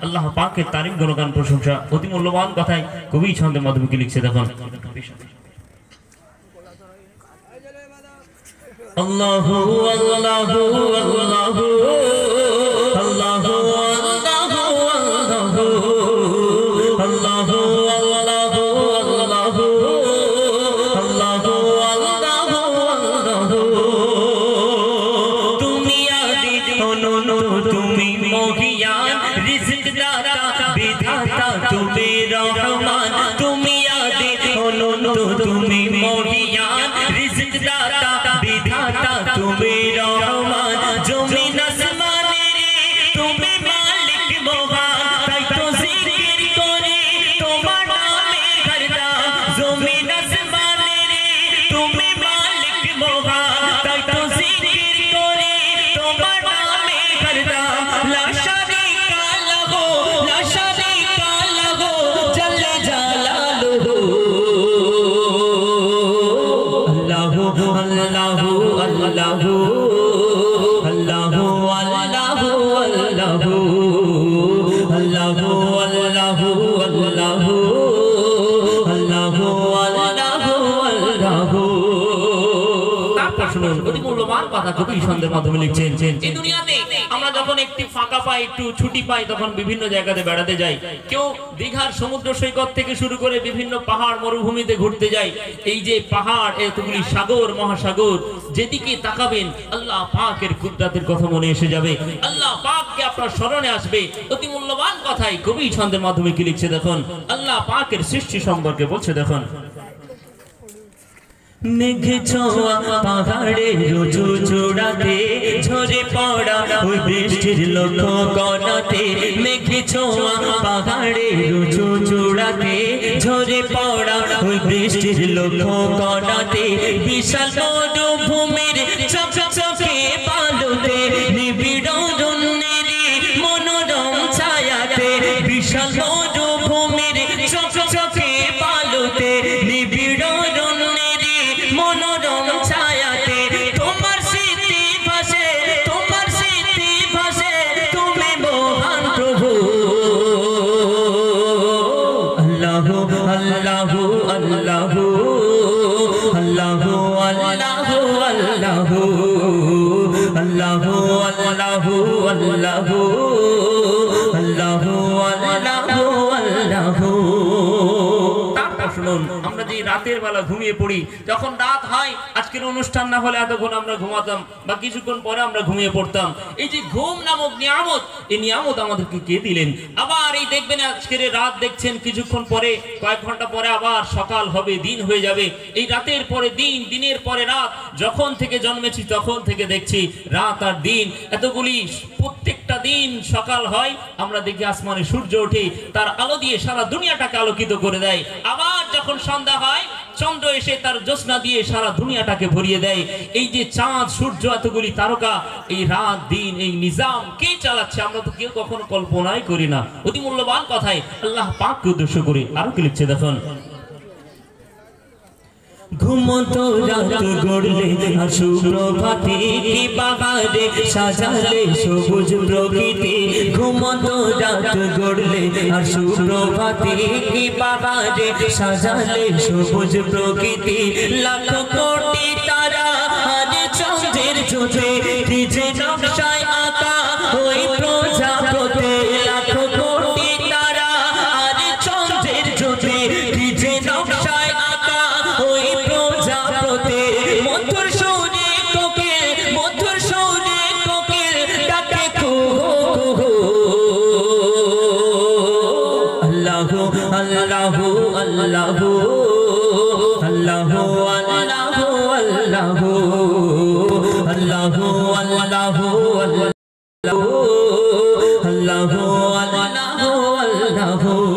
আল্লাহ পাকের তারিফ গুণগান প্রশংসা অতি মূল্যবান কথায় কবি ছন্দের মাধ্যমে কি লিখছে দেখুন আল্লাহু আল্লাহু আল্লাহু আল্লাহু আমরা যখন একটি ফাঁকা পাই একটু ছুটি পাই তখন বিভিন্ন জায়গাতে বেড়াতে যাই কেউ দীঘার সমুদ্র সৈকত থেকে শুরু করে বিভিন্ন পাহাড় মরুভূমিতে ঘুরতে যাই এই যে পাহাড় এতগুলি সাগর মহাসাগর যেদিকে তাকাবেন আল্লাহ পাকের কুদরতের কথা মনে এসে যাবে আল্লাহ পাককে আপনার স্মরণে আসবে অতি মূল্যবান কথাই কবি ছন্দের মাধ্যমে কি লিখছে দেখুন আল্লাহ পাকের সৃষ্টি সম্পর্কে বলছে দেখুন মেঘ ছোঁয়া পাহাড়ে রোজু চূড়াতে ঝরে পড়া ওই বৃষ্টির লক্ষ্য করাতে মেঘ ছোঁয়া পাহাড়ে রোজু চূড়াতে ঝরে পড়া ওই বৃষ্টির লক্ষ্য করাতে বিশাল মরুভূমির চকচকে বালুতে নিবিড় অরণ্যের মনোরম ছায়াতে বিশাল মরুভূমির চকচকে বালুতে নিবিড় মনোরম ছায়াতে তোমার স্মৃতি ভাসে তুমি মহান প্রভু আল্লাহু আল্লাহু আল্লাহু আল্লাহু আল্লাহু আল্লাহু আল্লাহু আল্লাহু আল্লাহু আল্লাহু আল্লাহু আল্লাহু শুনুন আমরা কাজেই রাতের বেলা ঘুমিয়ে পড়ি। যখন রাত হয়, আজকের অনুষ্ঠান না হলে এতক্ষণ আমরা ঘুমাতাম বা কিছুক্ষণ পরে আমরা ঘুমিয়ে পড়তাম। এই যে ঘুম নামক নিয়ামত, এই নিয়ামত আমাদেরকে কে দিলেন? আবার এই দেখবেন আজকের রাত দেখছেন, কিছুক্ষণ পরে কয়েক ঘন্টা পরে আবার সকাল হবে, দিন হয়ে যাবে। এই রাতের পরে দিন, দিনের পরে রাত। যখন থেকে জন্মেছি তখন থেকে দেখছি রাত আর দিন, এতগুলি প্রত্যেকটা দিন সকাল হয়, আমরা দেখি আসমানে সূর্য ওঠে, তার আলো দিয়ে সারা দুনিয়াটাকে আলোকিত করে দেয়। আবার যখন সন্ধ্যা হয়, চন্দ্র এসে তার জ্যোৎস্না দিয়ে সারা দুনিয়াটাকে ভরিয়ে দেয়। এই যে চাঁদ, সূর্য, এতগুলি তারকা, এই রাত দিন, এই নিজাম কে চালাচ্ছে? আমরা তো কেউ কখনো কল্পনাই করি না। অতি মূল্যবান কথাই আল্লাহ পাককে উদ্দেশ্য করে আরো কি লিখছে দেখুন। ঘুমতো রাত গড়লে আর সুপ্রভাতে কি বাহারে সাজালে সবুজ প্রকৃতি। ঘুমতো রাত গড়লে আর সুপ্রভাতে কি বাহারে সাজালে সবুজ প্রকৃতি। লাখ কোটি তারা আর চন্দ্রের জ্যোতি, কি যে নকশায় আঁকা ওই প্রজাপতি। লাখ কোটি তারা আর চন্দ্রের জ্যোতি, কি যে নকশায় আঁকা ওই প্রজাপতি। মধুর সুরে কোকিল, মধুর সুরে কোকিল ডাকে কুহু। আল্লাহু আল্লাহু আল্লাহু আল্লাহু আল্লাহু আল্লাহু আল্লাহু আল্লাহু